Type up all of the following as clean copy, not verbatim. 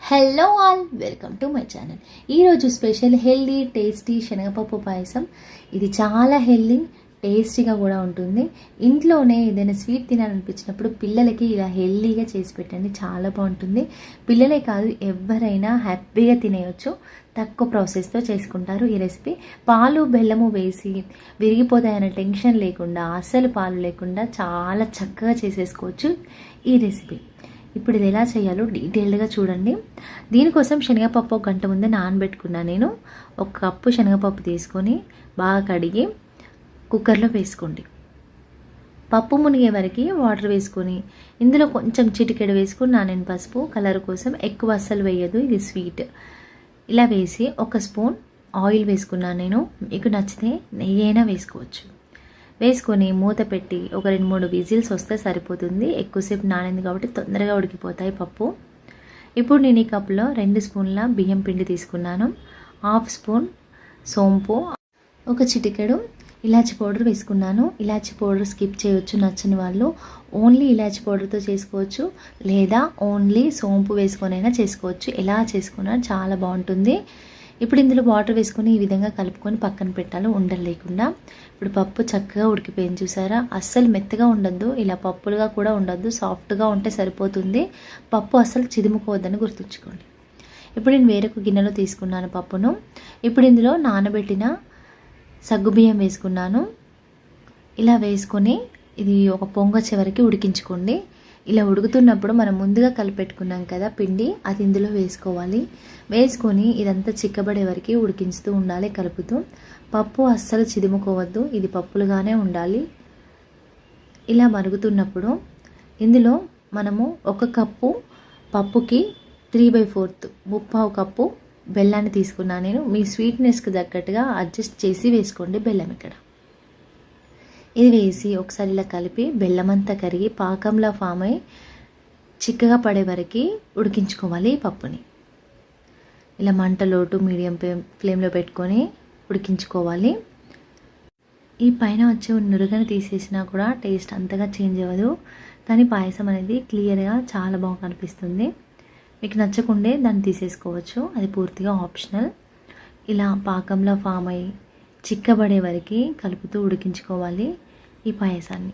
Hello all, welcome to my channel. ఈరోజు special healthy tasty శనగపప్పు పాయసం. ఇది చాలా హెల్దీ, టేస్టీగా కూడా ఉంటుంది. ఇంట్లోనే ఏదైనా స్వీట్ తినాలనిపించినప్పుడు పిల్లలకి ఇలా హెల్దీగా చేసి పెట్టండి, చాలా బాగుంటుంది. పిల్లలే కాదు, ఎవరైనా హ్యాపీగా తినేయచ్చు. తక్కువ ప్రాసెస్తో చేసుకుంటారు ఈ రెసిపీ. పాలు బెల్లము వేసి విరిగిపోతాయన్న టెన్షన్ లేకుండా, అస్సలు పాలు లేకుండా చాలా చక్కగా చేసేసుకోవచ్చు ఈ రెసిపీ. ఇప్పుడు ఇది ఎలా చేయాలో డీటెయిల్డ్గా చూడండి. దీనికోసం శనగపప్పు 1 గంట ముందే నానబెట్టుకున్నాను. నేను 1 కప్పు శనగపప్పు తీసుకొని బాగా కడిగి కుక్కర్లో వేసుకోండి. పప్పు మునిగే వరకు వాటర్ వేసుకొని ఇందులో కొంచెం చిటికెడు వేసుకుని నానిన పసుపు కలర్ కోసం, ఎక్కువ అస్సలు వేయదు, ఇది స్వీట్. ఇలా వేసి 1 స్పూన్ ఆయిల్ వేసుకున్నాను నేను. మీకు నచ్చితే నెయ్యి అయినా వేసుకోవచ్చు. వేసుకొని మూత పెట్టి ఒక 2-3 విజిల్స్ వస్తే సరిపోతుంది. ఎక్కువసేపు నానింది కాబట్టి తొందరగా ఉడికిపోతాయి పప్పు. ఇప్పుడు నేను ఈ కప్పులో 2 స్పూన్ల బియ్యం పిండి తీసుకున్నాను. 1/2 స్పూన్ సోంపు, 1 చిటికెడు ఇలాచి పౌడర్ వేసుకున్నాను. ఇలాచి పౌడర్ స్కిప్ చేయొచ్చు నచ్చని వాళ్ళు. ఓన్లీ ఇలాచి పౌడర్తో చేసుకోవచ్చు, లేదా ఓన్లీ సోంపు వేసుకొనైనా చేసుకోవచ్చు. ఎలా చేసుకున్నా చాలా బాగుంటుంది. ఇప్పుడు ఇందులో వాటర్ వేసుకొని ఈ విధంగా కలుపుకొని పక్కన పెట్టాలి, ఉండలు లేకుండా. ఇప్పుడు పప్పు చక్కగా ఉడికిపోయింది చూసారా. అస్సలు మెత్తగా ఉండద్దు, ఇలా పప్పులుగా కూడా ఉండద్దు, సాఫ్ట్గా ఉంటే సరిపోతుంది. పప్పు అస్సలు చిదుముకోవద్దని గుర్తుంచుకోండి. ఇప్పుడు నేను వేరొక గిన్నెలో తీసుకున్నాను పప్పును. ఇప్పుడు ఇందులో నానబెట్టిన సగ్గుబియ్యం వేసుకున్నాను. ఇలా వేసుకొని ఇది ఒక పొంగొచ్చే వరకు ఉడికించుకోండి. ఇలా ఉడుకుతున్నప్పుడు మనం ముందుగా కలిపెట్టుకున్నాం కదా పిండి, అది ఇందులో వేసుకోవాలి. వేసుకొని ఇదంతా చిక్కబడే వరకు ఉడికించుతూ ఉండాలి కలుపుతూ. పప్పు అస్సలు చిదుముకోవద్దు, ఇది పప్పులుగానే ఉండాలి. ఇలా మరుగుతున్నప్పుడు ఇందులో మనము 1 కప్పు పప్పుకి 3/4 ముప్పావు కప్పు బెల్లాన్ని తీసుకున్నాను నేను. మీ స్వీట్నెస్కి తగ్గట్టుగా అడ్జస్ట్ చేసి వేసుకోండి బెల్లం. ఇక్కడ ఇది వేసి ఒకసారి ఇలా కలిపి బెల్లమంతా కరిగి పాకంలా ఫామ్ అయ్యి చిక్కగా పడే వరకు ఉడికించుకోవాలి ఈ పప్పుని. ఇలా మంట లోటు మీడియం ఫ్లేమ్లో పెట్టుకొని ఉడికించుకోవాలి. ఈ పైన వచ్చే నురగని తీసేసినా కూడా టేస్ట్ అంతగా చేంజ్ అవ్వదు, కానీ పాయసం అనేది క్లియర్గా చాలా బాగా కనిపిస్తుంది. మీకు నచ్చకుండే దాన్ని తీసేసుకోవచ్చు, అది పూర్తిగా ఆప్షనల్. ఇలా పాకంలో ఫామ్ అయ్యి చిక్కబడే వరకు కలుపుతూ ఉడికించుకోవాలి ఈ పాయసాన్ని.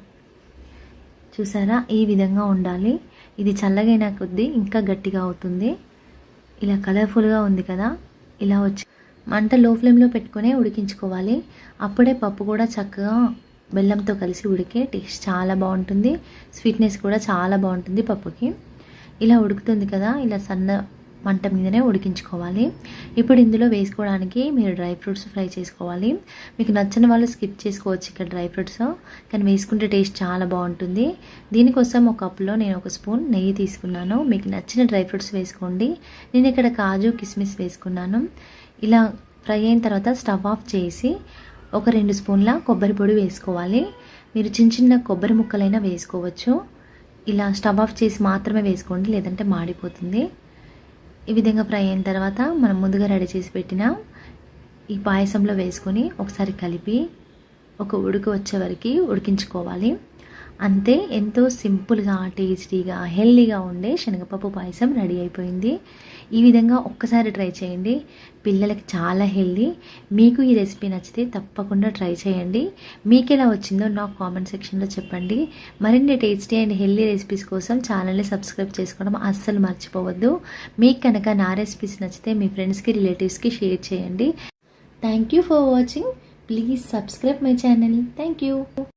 చూసారా, ఈ విధంగా ఉండాలి. ఇది చల్లగైన కొద్దీ ఇంకా గట్టిగా అవుతుంది. ఇలా కలర్ఫుల్గా ఉంది కదా, ఇలా వచ్చి మంట లో ఫ్లేమ్లో పెట్టుకునే ఉడికించుకోవాలి. అప్పుడే పప్పు కూడా చక్కగా బెల్లంతో కలిసి ఉడికే టేస్ట్ చాలా బాగుంటుంది. స్వీట్నెస్ కూడా చాలా బాగుంటుంది పప్పుకి. ఇలా ఉడుకుతుంది కదా, ఇలా సన్న మంట మీదనే ఉడికించుకోవాలి. ఇప్పుడు ఇందులో వేసుకోవడానికి మీరు డ్రై ఫ్రూట్స్ ఫ్రై చేసుకోవాలి. మీకు నచ్చని వాళ్ళు స్కిప్ చేసుకోవచ్చు ఇక్కడ డ్రై ఫ్రూట్స్, కానీ వేసుకుంటే టేస్ట్ చాలా బాగుంటుంది. దీనికోసం 1 కప్పులో నేను 1 స్పూన్ నెయ్యి తీసుకున్నాను. మీకు నచ్చిన డ్రై ఫ్రూట్స్ వేసుకోండి. నేను ఇక్కడ కాజు కిస్మిస్ వేసుకున్నాను. ఇలా ఫ్రై అయిన తర్వాత స్టవ్ ఆఫ్ చేసి ఒక 2 స్పూన్ల కొబ్బరి పొడి వేసుకోవాలి. మీరు చిన్న చిన్న కొబ్బరి ముక్కలైనా వేసుకోవచ్చు. ఇలా స్టవ్ ఆఫ్ చేసి మాత్రమే వేసుకోండి, లేదంటే మాడిపోతుంది. ఈ విధంగా ఫ్రై అయిన తర్వాత మనం ముందుగా రెడీ చేసి పెట్టిన ఈ పాయసంలో వేసుకొని ఒకసారి కలిపి ఒక ఉడుకు వచ్చే వరకు ఉడికించుకోవాలి. అంతే, ఎంతో సింపుల్గా టేస్టీగా హెల్దీగా ఉండే శనగపప్పు పాయసం రెడీ అయిపోయింది. ఈ విధంగా ఒక్కసారి ట్రై చేయండి, పిల్లలకి చాలా హెల్దీ. మీకు ఈ రెసిపీ నచ్చితే తప్పకుండా ట్రై చేయండి. మీకు ఎలా వచ్చిందో నాకు కామెంట్ సెక్షన్లో చెప్పండి. మరిన్ని టేస్టీ అండ్ హెల్దీ రెసిపీస్ కోసం ఛానల్ని సబ్స్క్రైబ్ చేసుకోవడం అస్సలు మర్చిపోవద్దు. మీకు కనుక నా రెసిపీస్ నచ్చితే మీ ఫ్రెండ్స్కి రిలేటివ్స్కి షేర్ చేయండి. Thank you for watching. Please subscribe my channel. Thank you.